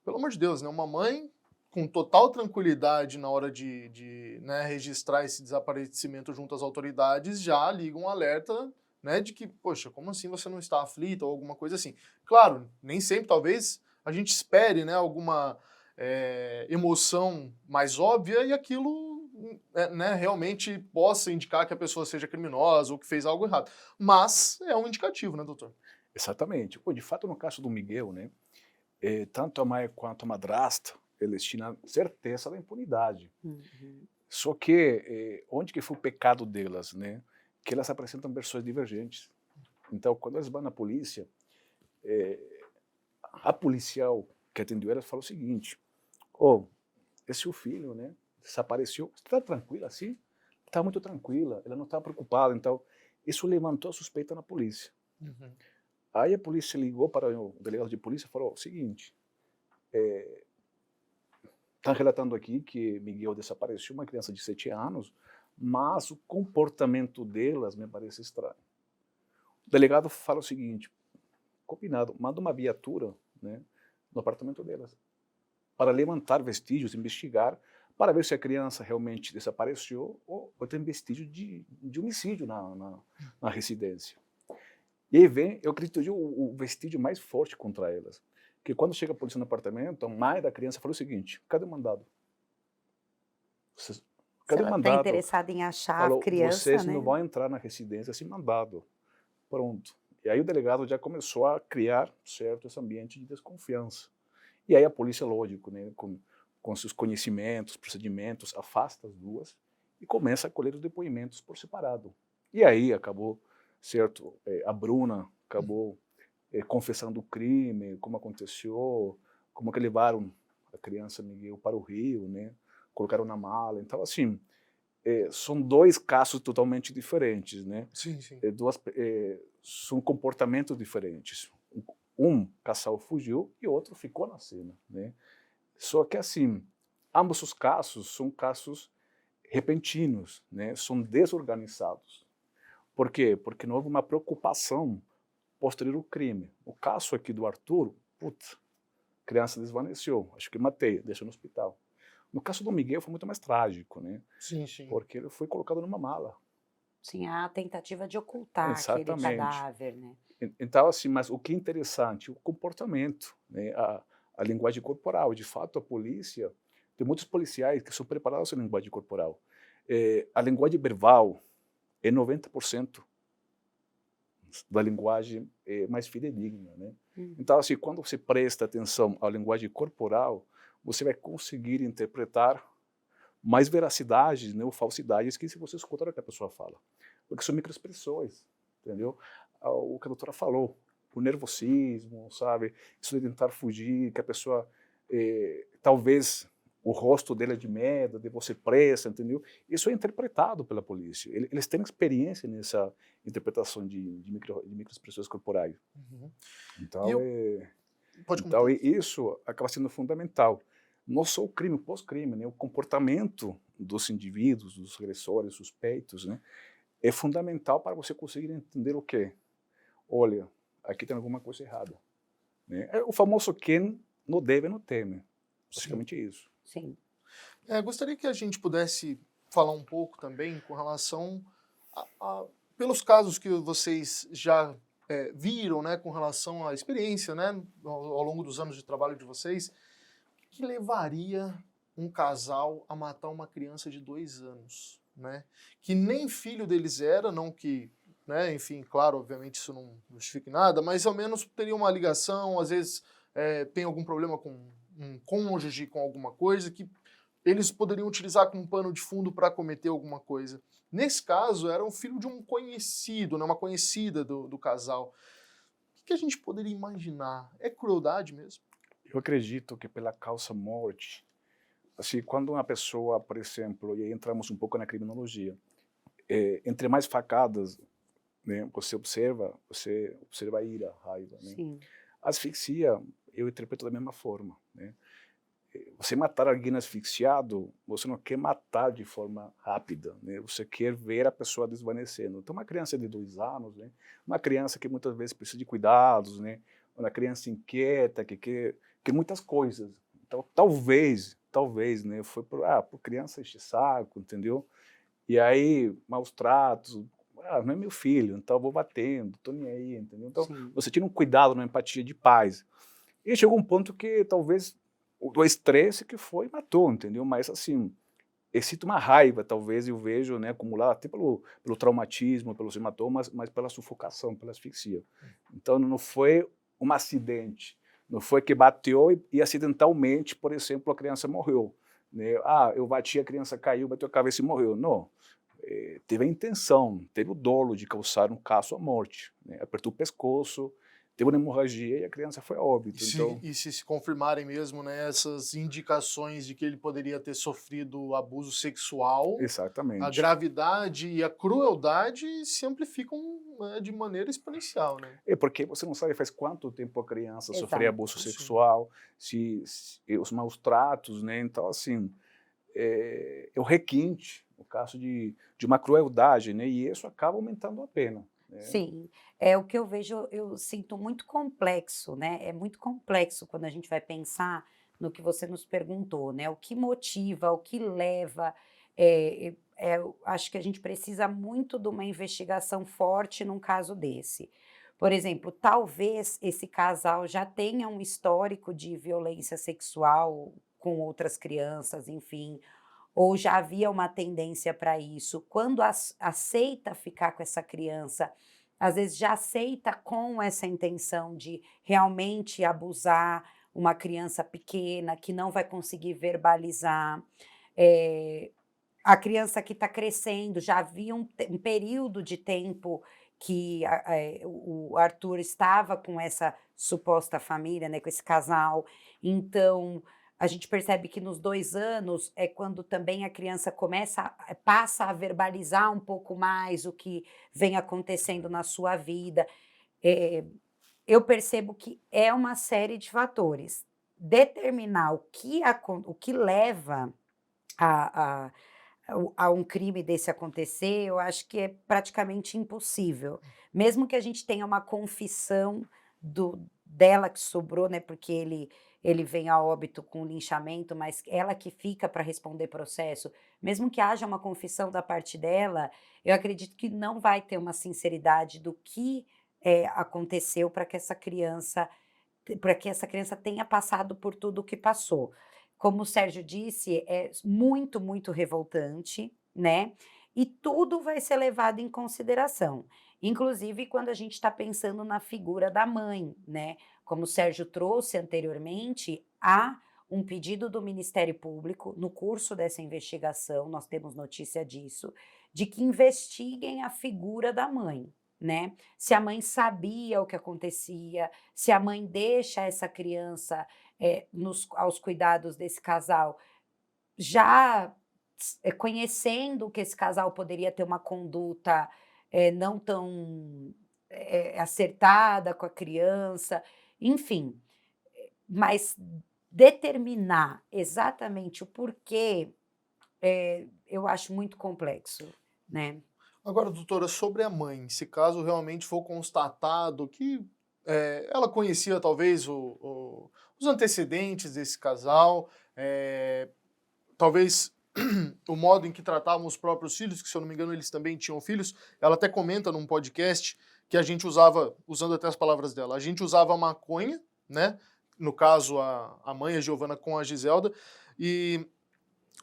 Pelo amor de Deus, né, uma mãe com total tranquilidade na hora de né, registrar esse desaparecimento junto às autoridades já liga um alerta, né, de que, poxa, como assim você não está aflita ou alguma coisa assim. Claro, nem sempre, talvez, a gente espere, né, alguma emoção mais óbvia e aquilo né, realmente possa indicar que a pessoa seja criminosa ou que fez algo errado. Mas é um indicativo, né, doutor? Exatamente. De fato, no caso do Miguel, né, tanto a mãe quanto a madrasta, eles tinham certeza da impunidade. Só que, onde que foi o pecado delas, né? Que elas apresentam versões divergentes. Então, quando elas vão na polícia, a policial que atendeu elas falou o seguinte, esse é o filho, né? Desapareceu. Você está tranquila assim? Está muito tranquila, ela não está preocupada. Então, isso levantou a suspeita na polícia. Aí a polícia ligou para o delegado de polícia e falou o seguinte, estão relatando aqui que Miguel desapareceu, uma criança de 7 anos, mas o comportamento delas me parece estranho. O delegado fala o seguinte, combinado, manda uma viatura, né, no apartamento delas, para levantar vestígios, investigar, para ver se a criança realmente desapareceu ou tem vestígio de homicídio na residência. E aí vem, eu acredito, o vestígio mais forte contra elas. Que quando chega a polícia no apartamento, a mãe da criança falou o seguinte, cadê o mandado? Cadê o mandado? Ela está interessada em achar a criança, vocês né? não vão entrar na residência sem mandado. Pronto. E aí o delegado já começou a criar, certo, esse ambiente de desconfiança. E aí a polícia, lógico, né, com seus conhecimentos, procedimentos, afasta as duas e começa a colher os depoimentos por separado. E aí acabou, certo, a Bruna acabou confessando o crime, como aconteceu, como que levaram a criança Miguel para o Rio, né, colocaram na mala. Então, assim, são dois casos totalmente diferentes, né? Sim, sim. São comportamentos diferentes. Um casal fugiu e outro ficou na cena, né? Só que, assim, ambos os casos são casos repentinos, né? São desorganizados. Por quê? Porque não houve uma preocupação posterior ao crime. O caso aqui do Arthur, putz, criança desvaneceu, acho que matei, deixou no hospital. No caso do Miguel foi muito mais trágico, né? Sim, sim. Porque ele foi colocado numa mala. Sim, a tentativa de ocultar aquele Exatamente. cadáver, né? Então, assim, mas o que é interessante, o comportamento, né? A linguagem corporal. De fato, a polícia, tem muitos policiais que são preparados em linguagem corporal. A linguagem verbal é 90% da linguagem mais fidedigna, né? Então, assim, quando você presta atenção à linguagem corporal, você vai conseguir interpretar mais veracidades, né, ou falsidades que se você escuta o que a pessoa fala. Porque são microexpressões, entendeu? O que a doutora falou, o nervosismo, sabe? Isso de tentar fugir, que a pessoa, talvez o rosto dele é de medo, de você pressa, entendeu? Isso é interpretado pela polícia. Eles têm experiência nessa interpretação de microexpressões corporais. Uhum. Então, Pode então comentar. isso acaba sendo fundamental. Não só o crime, o pós-crime, né? O comportamento dos indivíduos, dos agressores, suspeitos, né? É fundamental para você conseguir entender o quê? Olha, aqui tem alguma coisa errada. Né? É o famoso quem não deve, não teme. Basicamente é isso. Sim. Gostaria que a gente pudesse falar um pouco também com relação pelos casos que vocês já viram, né, com relação à experiência, né, ao longo dos anos de trabalho de vocês, que levaria um casal a matar uma criança de 2 anos, né, que nem filho deles era, não que, né, enfim, claro, obviamente isso não justifica nada, mas ao menos teria uma ligação, às vezes tem algum problema com um cônjuge, com alguma coisa que eles poderiam utilizar como pano de fundo para cometer alguma coisa. Nesse caso, era um filho de um conhecido, né, uma conhecida do casal. O que a gente poderia imaginar? É crueldade mesmo? Eu acredito que pela causa morte, assim, quando uma pessoa, por exemplo, e aí entramos um pouco na criminologia, entre mais facadas, né, você observa a ira, a raiva. Né? Sim. A asfixia, eu interpreto da mesma forma. Né? Você matar alguém asfixiado, você não quer matar de forma rápida, né? Você quer ver a pessoa desvanecendo. Então, uma criança de 2 anos, né? Uma criança que muitas vezes precisa de cuidados, né? Uma criança inquieta, que quer muitas coisas. Então, talvez, né? Foi por criança encher saco, entendeu? E aí, maus tratos, não é meu filho, então eu vou batendo, tô nem aí, entendeu? Então, Sim. você tira um cuidado, uma empatia de pais. E chegou um ponto que talvez o estresse que foi e matou, entendeu? Mas assim, excita uma raiva, talvez eu vejo, né, acumular até pelo traumatismo, pelos hematomas, mas pela sufocação, pela asfixia. Então não foi um acidente, não foi que bateu e acidentalmente, por exemplo, a criança morreu. Né? Eu bati, a criança caiu, bateu a cabeça e morreu. Não. Teve a intenção, teve o dolo de causar um caso à morte. Né? Apertou o pescoço, teve uma hemorragia e a criança foi a óbito. E se confirmarem mesmo, né, essas indicações de que ele poderia ter sofrido abuso sexual, exatamente. A gravidade e a crueldade se amplificam, né, de maneira exponencial. Né? Porque você não sabe faz quanto tempo a criança Exato. sofreu abuso sexual, se os maus tratos, né? Então, assim, é o requinte, o caso de uma crueldade, né? E isso acaba aumentando a pena. Sim, o que eu vejo, eu sinto muito complexo, né? É muito complexo quando a gente vai pensar no que você nos perguntou, né? O que motiva, o que leva. Eu acho que a gente precisa muito de uma investigação forte num caso desse. Por exemplo, talvez esse casal já tenha um histórico de violência sexual com outras crianças, enfim, ou já havia uma tendência para isso. Quando aceita ficar com essa criança, às vezes já aceita com essa intenção de realmente abusar uma criança pequena que não vai conseguir verbalizar. A criança que está crescendo, já havia um período de tempo que o Arthur estava com essa suposta família, né, com esse casal, então A gente percebe que nos 2 anos é quando também a criança passa a verbalizar um pouco mais o que vem acontecendo na sua vida. Eh, eu percebo que é uma série de fatores. Determinar o que leva a a um crime desse acontecer, eu acho que é praticamente impossível. Mesmo que a gente tenha uma confissão dela que sobrou, né, porque ele vem a óbito com linchamento, mas ela que fica para responder processo, mesmo que haja uma confissão da parte dela, eu acredito que não vai ter uma sinceridade do que, aconteceu para que essa criança tenha passado por tudo o que passou. Como o Sérgio disse, é muito, muito revoltante, né? E tudo vai ser levado em consideração. Inclusive quando a gente está pensando na figura da mãe, né? Como o Sérgio trouxe anteriormente, há um pedido do Ministério Público, no curso dessa investigação, nós temos notícia disso, de que investiguem a figura da mãe, né? Se a mãe sabia o que acontecia, se a mãe deixa essa criança aos cuidados desse casal, já conhecendo que esse casal poderia ter uma conduta não tão acertada com a criança, enfim, mas determinar exatamente o porquê, eu acho muito complexo, né? Agora, doutora, sobre a mãe, se caso realmente for constatado que ela conhecia talvez os antecedentes desse casal, talvez o modo em que tratavam os próprios filhos, que se eu não me engano eles também tinham filhos, ela até comenta num podcast que a gente usava, usando até as palavras dela, a gente usava maconha, né? No caso, a mãe, a Giovana, com a Giselda, e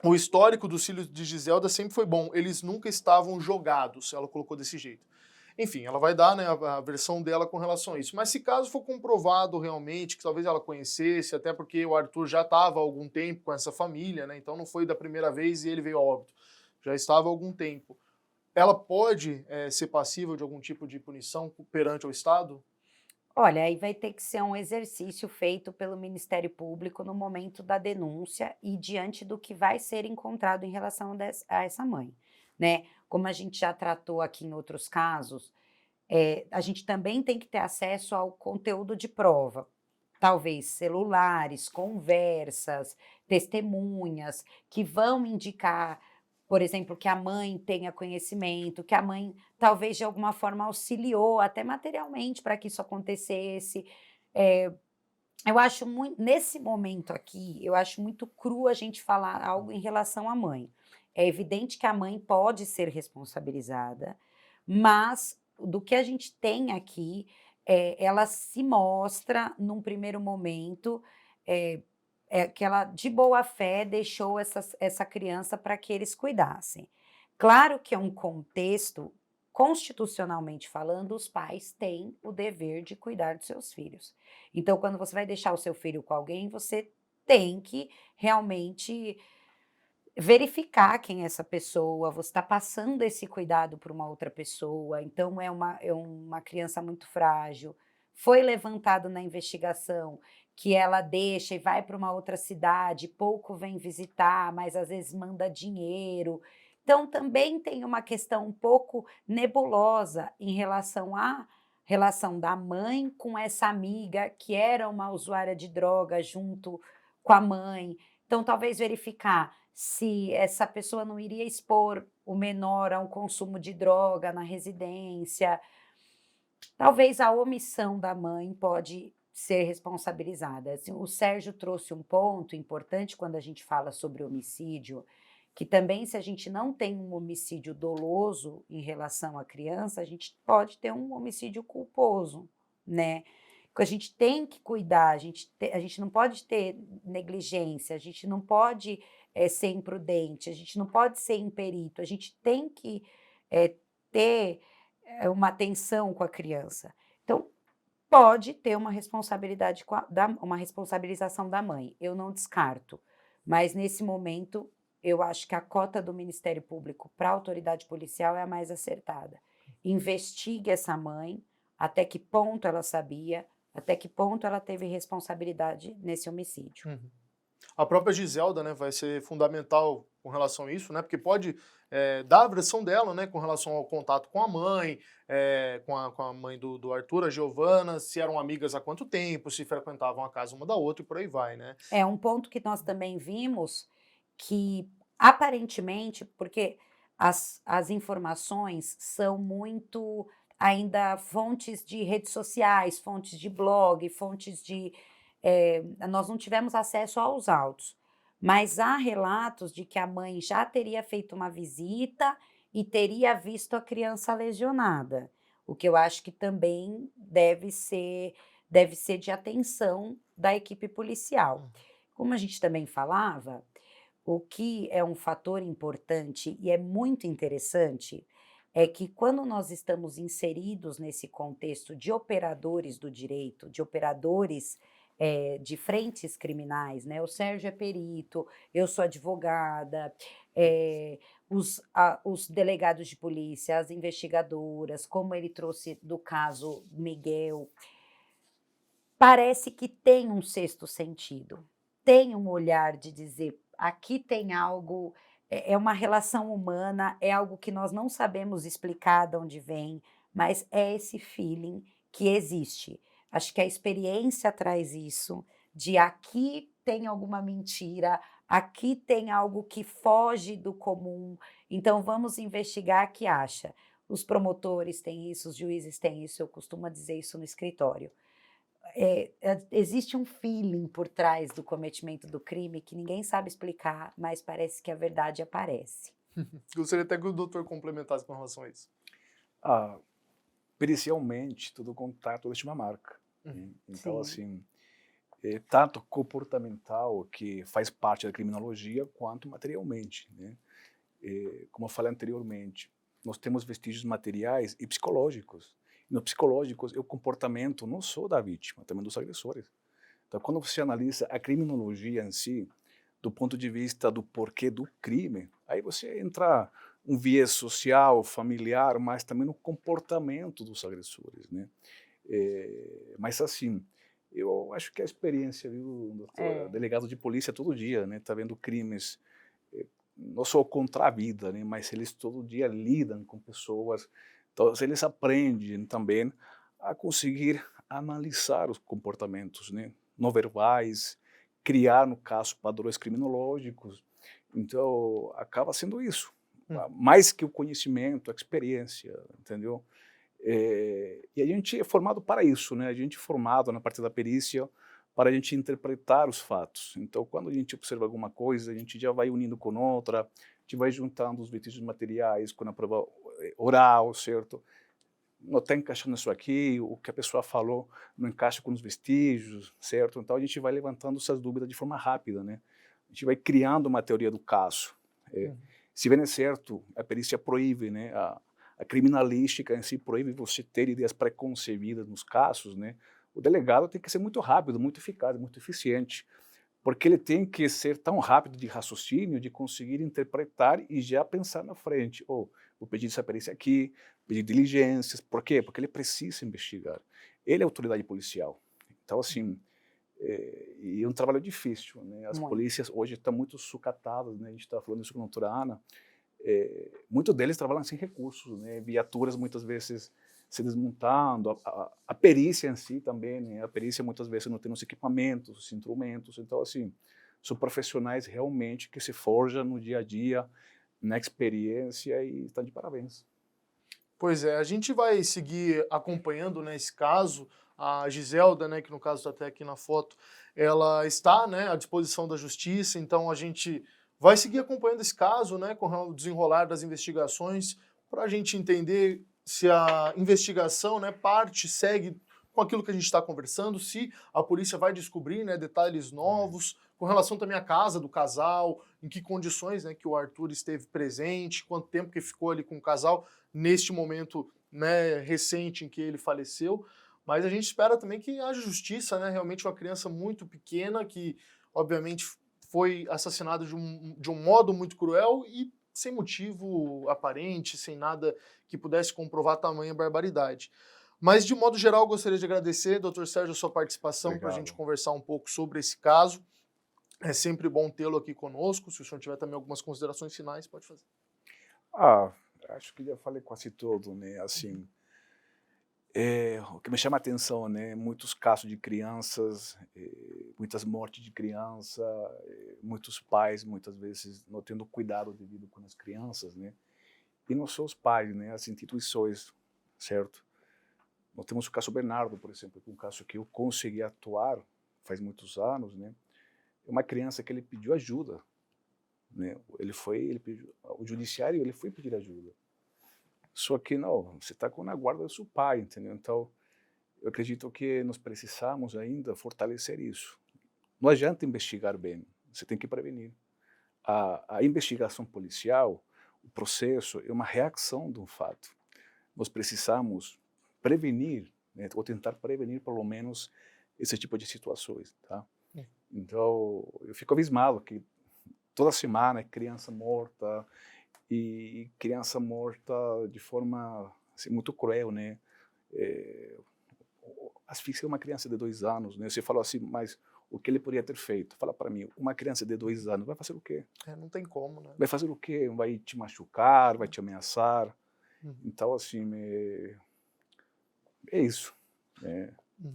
o histórico dos filhos de Giselda sempre foi bom, eles nunca estavam jogados, ela colocou desse jeito. Enfim, ela vai dar, né, a versão dela com relação a isso. Mas se caso for comprovado realmente, que talvez ela conhecesse, até porque o Arthur já estava há algum tempo com essa família, né, então não foi da primeira vez e ele veio a óbito, já estava há algum tempo. Ela pode ser passível de algum tipo de punição perante o Estado? Olha, aí vai ter que ser um exercício feito pelo Ministério Público no momento da denúncia e diante do que vai ser encontrado em relação a essa mãe, né? Como a gente já tratou aqui em outros casos, a gente também tem que ter acesso ao conteúdo de prova, talvez celulares, conversas, testemunhas, que vão indicar, por exemplo, que a mãe tenha conhecimento, que a mãe talvez de alguma forma auxiliou, até materialmente, para que isso acontecesse. Eh, eu acho muito, nesse momento aqui, eu acho muito cru a gente falar algo em relação à mãe. É evidente que a mãe pode ser responsabilizada, mas do que a gente tem aqui, ela se mostra, num primeiro momento, eh, que ela, de boa fé, deixou essa criança para que eles cuidassem. Claro que é um contexto, constitucionalmente falando, os pais têm o dever de cuidar dos seus filhos. Então, quando você vai deixar o seu filho com alguém, você tem que realmente verificar quem é essa pessoa, você está passando esse cuidado para uma outra pessoa, então é uma criança muito frágil. Foi levantado na investigação que ela deixa e vai para uma outra cidade, pouco vem visitar, mas às vezes manda dinheiro. Então também tem uma questão um pouco nebulosa em relação à relação da mãe com essa amiga que era uma usuária de droga junto com a mãe. Então talvez verificar se essa pessoa não iria expor o menor a um consumo de droga na residência. Talvez a omissão da mãe pode ser responsabilizada. Assim, o Sérgio trouxe um ponto importante quando a gente fala sobre homicídio, que também se a gente não tem um homicídio doloso em relação à criança, a gente pode ter um homicídio culposo, né? Porque a gente tem que cuidar, a gente não pode ter negligência, a gente não pode ser imprudente, a gente não pode ser imperito, a gente tem que ter uma atenção com a criança. Então, pode ter uma responsabilidade uma responsabilização da mãe, eu não descarto, mas nesse momento eu acho que a cota do Ministério Público para a autoridade policial é a mais acertada. Investigue essa mãe, até que ponto ela sabia, até que ponto ela teve responsabilidade nesse homicídio. Uhum. A própria Giselda, né, vai ser fundamental com relação a isso, né, porque pode dar a versão dela, né, com relação ao contato com a mãe, com a mãe do Arthur, a Giovana, se eram amigas há quanto tempo, se frequentavam a casa uma da outra e por aí vai, né? É um ponto que nós também vimos que, aparentemente, porque as informações são muito ainda fontes de redes sociais, fontes de blog, fontes de. Nós não tivemos acesso aos autos, mas há relatos de que a mãe já teria feito uma visita e teria visto a criança lesionada, o que eu acho que também deve ser de atenção da equipe policial. Como a gente também falava, o que é um fator importante e é muito interessante é que quando nós estamos inseridos nesse contexto de operadores do direito, de operadores de frentes criminais, né? O Sérgio é perito, eu sou advogada, os delegados de polícia, as investigadoras, como ele trouxe do caso Miguel, parece que tem um sexto sentido, tem um olhar de dizer, aqui tem algo, é uma relação humana, é algo que nós não sabemos explicar de onde vem, mas é esse feeling que existe. Acho que a experiência traz isso, de aqui tem alguma mentira, aqui tem algo que foge do comum, então vamos investigar o que acha. Os promotores têm isso, os juízes têm isso, eu costumo dizer isso no escritório. Existe um feeling por trás do cometimento do crime que ninguém sabe explicar, mas parece que a verdade aparece. Gostaria até que o doutor complementasse com relação a isso. Pericialmente, todo contato deixa uma marca. Então, Sim. assim, tanto comportamental, que faz parte da criminologia, quanto materialmente, né? Como eu falei anteriormente, nós temos vestígios materiais e psicológicos. No psicológicos, é o comportamento não só da vítima, também dos agressores. Então, quando você analisa a criminologia em si, do ponto de vista do porquê do crime, aí você entra um viés social, familiar, mas também no comportamento dos agressores, né? Mas assim, eu acho que a experiência, viu, doutora, delegado de polícia todo dia, né, tá vendo crimes, não só contra a vida, né, mas eles todo dia lidam com pessoas, então eles aprendem também a conseguir analisar os comportamentos, né, não verbais, criar, no caso, padrões criminológicos. Então, acaba sendo isso. Mais que o conhecimento, a experiência, entendeu? E a gente é formado para isso, né? A gente é formado na parte da perícia para a gente interpretar os fatos. Então, quando a gente observa alguma coisa, a gente já vai unindo com outra, a gente vai juntando os vestígios materiais com a prova oral, certo? Não está encaixando isso aqui, o que a pessoa falou não encaixa com os vestígios, certo? Então, a gente vai levantando essas dúvidas de forma rápida, né? A gente vai criando uma teoria do caso. Se bem é certo, a perícia proíbe, né? A criminalística em si proíbe você ter ideias preconcebidas nos casos, né? O delegado tem que ser muito rápido, muito eficaz, muito eficiente, porque ele tem que ser tão rápido de raciocínio, de conseguir interpretar e já pensar na frente. Vou pedir essa perícia aqui, pedir diligências. Por quê? Porque ele precisa investigar. Ele é autoridade policial. Então, assim, e é um trabalho difícil, né? As polícias hoje estão muito sucatadas, né? A gente está falando isso com a doutora Ana. Muitos deles trabalham sem recursos, né? Viaturas muitas vezes se desmontando, a perícia em si também, né? A perícia muitas vezes não tem os equipamentos, os instrumentos, então assim, são profissionais realmente que se forjam no dia a dia, na experiência e estão de parabéns. Pois é, a gente vai seguir acompanhando, né, esse caso. A Giselda, né, que no caso está até aqui na foto, ela está, né, à disposição da justiça, então a gente vai seguir acompanhando esse caso, né, com o desenrolar das investigações, para a gente entender se a investigação, né, segue com aquilo que a gente está conversando, se a polícia vai descobrir, né, detalhes novos, com relação também à casa do casal, em que condições, né, que o Arthur esteve presente, quanto tempo que ficou ali com o casal, neste momento, né, recente em que ele faleceu. Mas a gente espera também que haja justiça, né, realmente uma criança muito pequena que, obviamente, foi assassinada de um modo muito cruel e sem motivo aparente, sem nada que pudesse comprovar tamanha barbaridade. Mas, de modo geral, gostaria de agradecer, doutor Sérgio, a sua participação para a gente conversar um pouco sobre esse caso. É sempre bom tê-lo aqui conosco. Se o senhor tiver também algumas considerações finais, pode fazer. Acho que já falei quase tudo, né? Assim, o que me chama a atenção, né? Muitos casos de crianças, muitas mortes de criança, muitos pais, muitas vezes, não tendo cuidado devido com as crianças, né? E não só os pais, né? As instituições, certo? Nós temos o caso Bernardo, por exemplo, que é um caso que eu consegui atuar faz muitos anos, né? É uma criança que ele pediu ajuda, né? Ele pediu, o judiciário, ele foi pedir ajuda. Só que não, você está na guarda do seu pai, entendeu? Então, eu acredito que nós precisamos ainda fortalecer isso. Não adianta investigar bem, você tem que prevenir. A investigação policial, o processo, é uma reação de um fato. Nós precisamos prevenir, né, ou tentar prevenir, pelo menos, esse tipo de situações, tá? Então, eu fico abismado que toda semana é criança morta, e criança morta de forma assim, muito cruel, né? Asfixia uma criança de 2 anos, né? Você falou assim, mas o que ele poderia ter feito? Fala para mim, uma criança de 2 anos vai fazer o quê? Não tem como, né? Vai fazer o quê? Vai te machucar, vai te ameaçar? Uhum. Então, assim, é isso.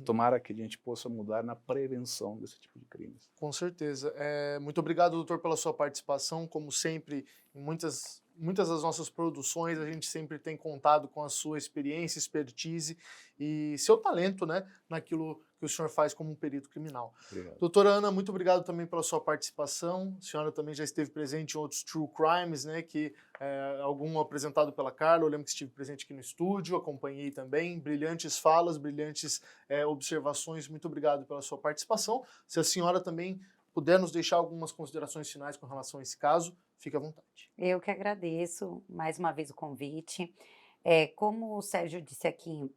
Tomara que a gente possa mudar na prevenção desse tipo de crimes. Com certeza. Muito obrigado, doutor, pela sua participação. Como sempre, em muitas das nossas produções, a gente sempre tem contado com a sua experiência, expertise e seu talento, né, naquilo que o senhor faz como um perito criminal. Obrigado. Doutora Ana, muito obrigado também pela sua participação. A senhora também já esteve presente em outros True Crimes, né, algum apresentado pela Carla. Eu lembro que estive presente aqui no estúdio, acompanhei também. Brilhantes falas, brilhantes observações. Muito obrigado pela sua participação. Se a senhora também puder nos deixar algumas considerações finais com relação a esse caso, fique à vontade. Eu que agradeço mais uma vez o convite. Como o Sérgio disse aqui,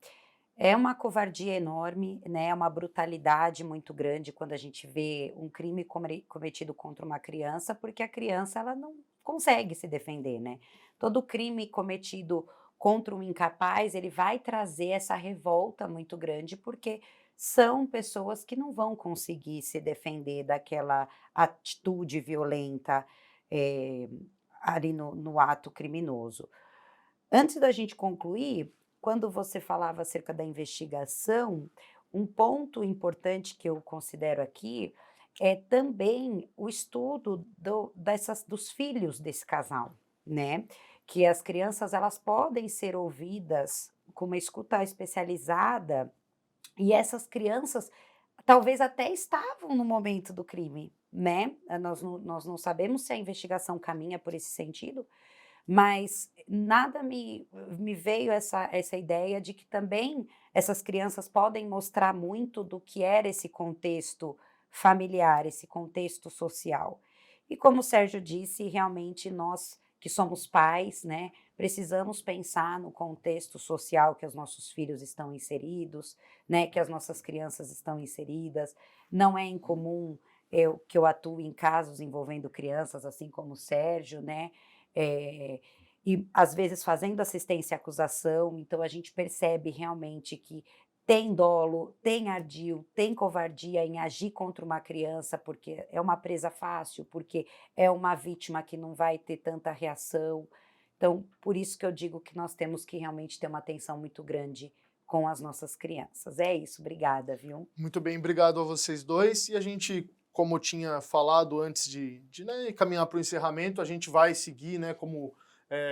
é uma covardia enorme, né? É uma brutalidade muito grande quando a gente vê um crime cometido contra uma criança, porque a criança ela não consegue se defender, né? Todo crime cometido contra um incapaz, ele vai trazer essa revolta muito grande, porque são pessoas que não vão conseguir se defender daquela atitude violenta ali no ato criminoso. Antes da gente concluir, quando você falava acerca da investigação, um ponto importante que eu considero aqui é também o estudo dos filhos desse casal, né? Que as crianças elas podem ser ouvidas com uma escuta especializada e essas crianças talvez até estavam no momento do crime, né? Nós não sabemos se a investigação caminha por esse sentido, mas nada me veio essa ideia de que também essas crianças podem mostrar muito do que era esse contexto familiar, esse contexto social. E como o Sérgio disse, realmente nós que somos pais, né, precisamos pensar no contexto social que os nossos filhos estão inseridos, né, que as nossas crianças estão inseridas. Não é incomum que eu atue em casos envolvendo crianças, assim como o Sérgio, né, e às vezes fazendo assistência à acusação, então a gente percebe realmente que tem dolo, tem ardil, tem covardia em agir contra uma criança, porque é uma presa fácil, porque é uma vítima que não vai ter tanta reação. Então, por isso que eu digo que nós temos que realmente ter uma atenção muito grande com as nossas crianças. É isso, obrigada, viu? Muito bem, obrigado a vocês dois. E a gente, como eu tinha falado antes de caminhar para o encerramento, a gente vai seguir, né, como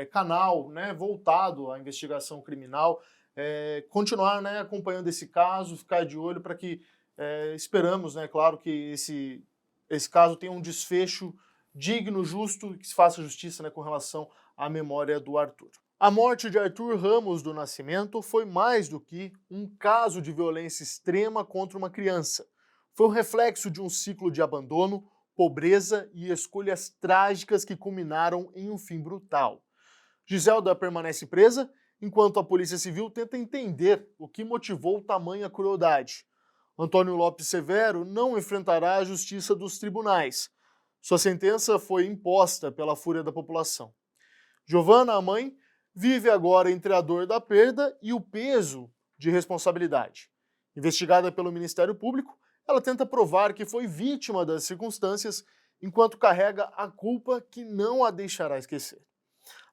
canal, né, voltado à investigação criminal, continuar, né, acompanhando esse caso, ficar de olho para que esperamos, né, claro, que esse caso tenha um desfecho digno, justo, que se faça justiça, né, com relação à memória do Arthur. A morte de Arthur Ramos do Nascimento foi mais do que um caso de violência extrema contra uma criança. Foi um reflexo de um ciclo de abandono, pobreza e escolhas trágicas que culminaram em um fim brutal. Giselda permanece presa, enquanto a Polícia Civil tenta entender o que motivou tamanha crueldade. Antônio Lopes Severo não enfrentará a justiça dos tribunais. Sua sentença foi imposta pela fúria da população. Giovana, a mãe, vive agora entre a dor da perda e o peso de responsabilidade. Investigada pelo Ministério Público, ela tenta provar que foi vítima das circunstâncias enquanto carrega a culpa que não a deixará esquecer.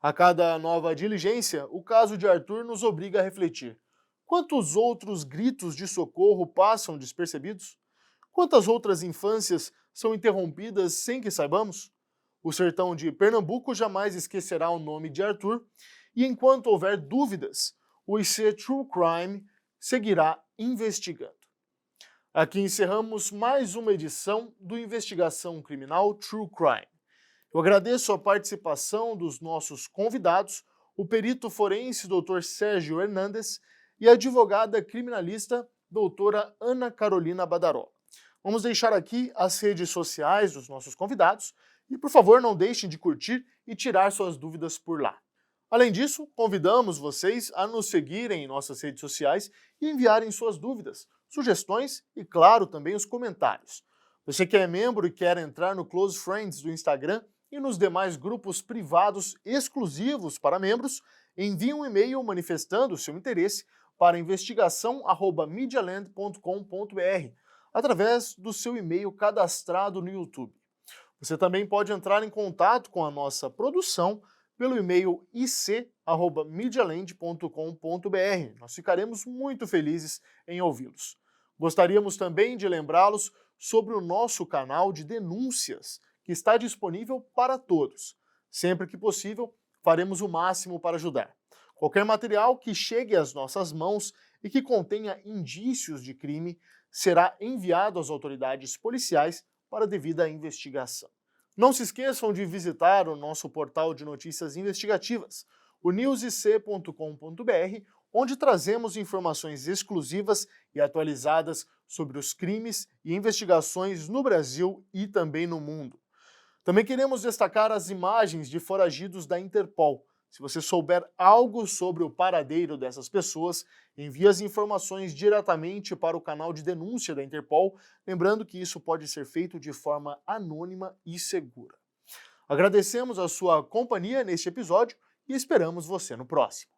A cada nova diligência, o caso de Arthur nos obriga a refletir. Quantos outros gritos de socorro passam despercebidos? Quantas outras infâncias são interrompidas sem que saibamos? O sertão de Pernambuco jamais esquecerá o nome de Arthur, e enquanto houver dúvidas, o IC True Crime seguirá investigando. Aqui encerramos mais uma edição do Investigação Criminal True Crime. Eu agradeço a participação dos nossos convidados, o perito forense Dr. Sérgio Hernandes e a advogada criminalista doutora Ana Carolina Badaró. Vamos deixar aqui as redes sociais dos nossos convidados e, por favor, não deixem de curtir e tirar suas dúvidas por lá. Além disso, convidamos vocês a nos seguirem em nossas redes sociais e enviarem suas dúvidas, sugestões e, claro, também os comentários. Você que é membro e quer entrar no Close Friends do Instagram e nos demais grupos privados exclusivos para membros, envie um e-mail manifestando o seu interesse para investigação@medialand.com.br através do seu e-mail cadastrado no YouTube. Você também pode entrar em contato com a nossa produção pelo e-mail ic@medialand.com.br. Nós ficaremos muito felizes em ouvi-los. Gostaríamos também de lembrá-los sobre o nosso canal de denúncias, que está disponível para todos. Sempre que possível, faremos o máximo para ajudar. Qualquer material que chegue às nossas mãos e que contenha indícios de crime será enviado às autoridades policiais para devida investigação. Não se esqueçam de visitar o nosso portal de notícias investigativas, o newsic.com.br, onde trazemos informações exclusivas e atualizadas sobre os crimes e investigações no Brasil e também no mundo. Também queremos destacar as imagens de foragidos da Interpol. Se você souber algo sobre o paradeiro dessas pessoas, envie as informações diretamente para o canal de denúncia da Interpol, lembrando que isso pode ser feito de forma anônima e segura. Agradecemos a sua companhia neste episódio e esperamos você no próximo.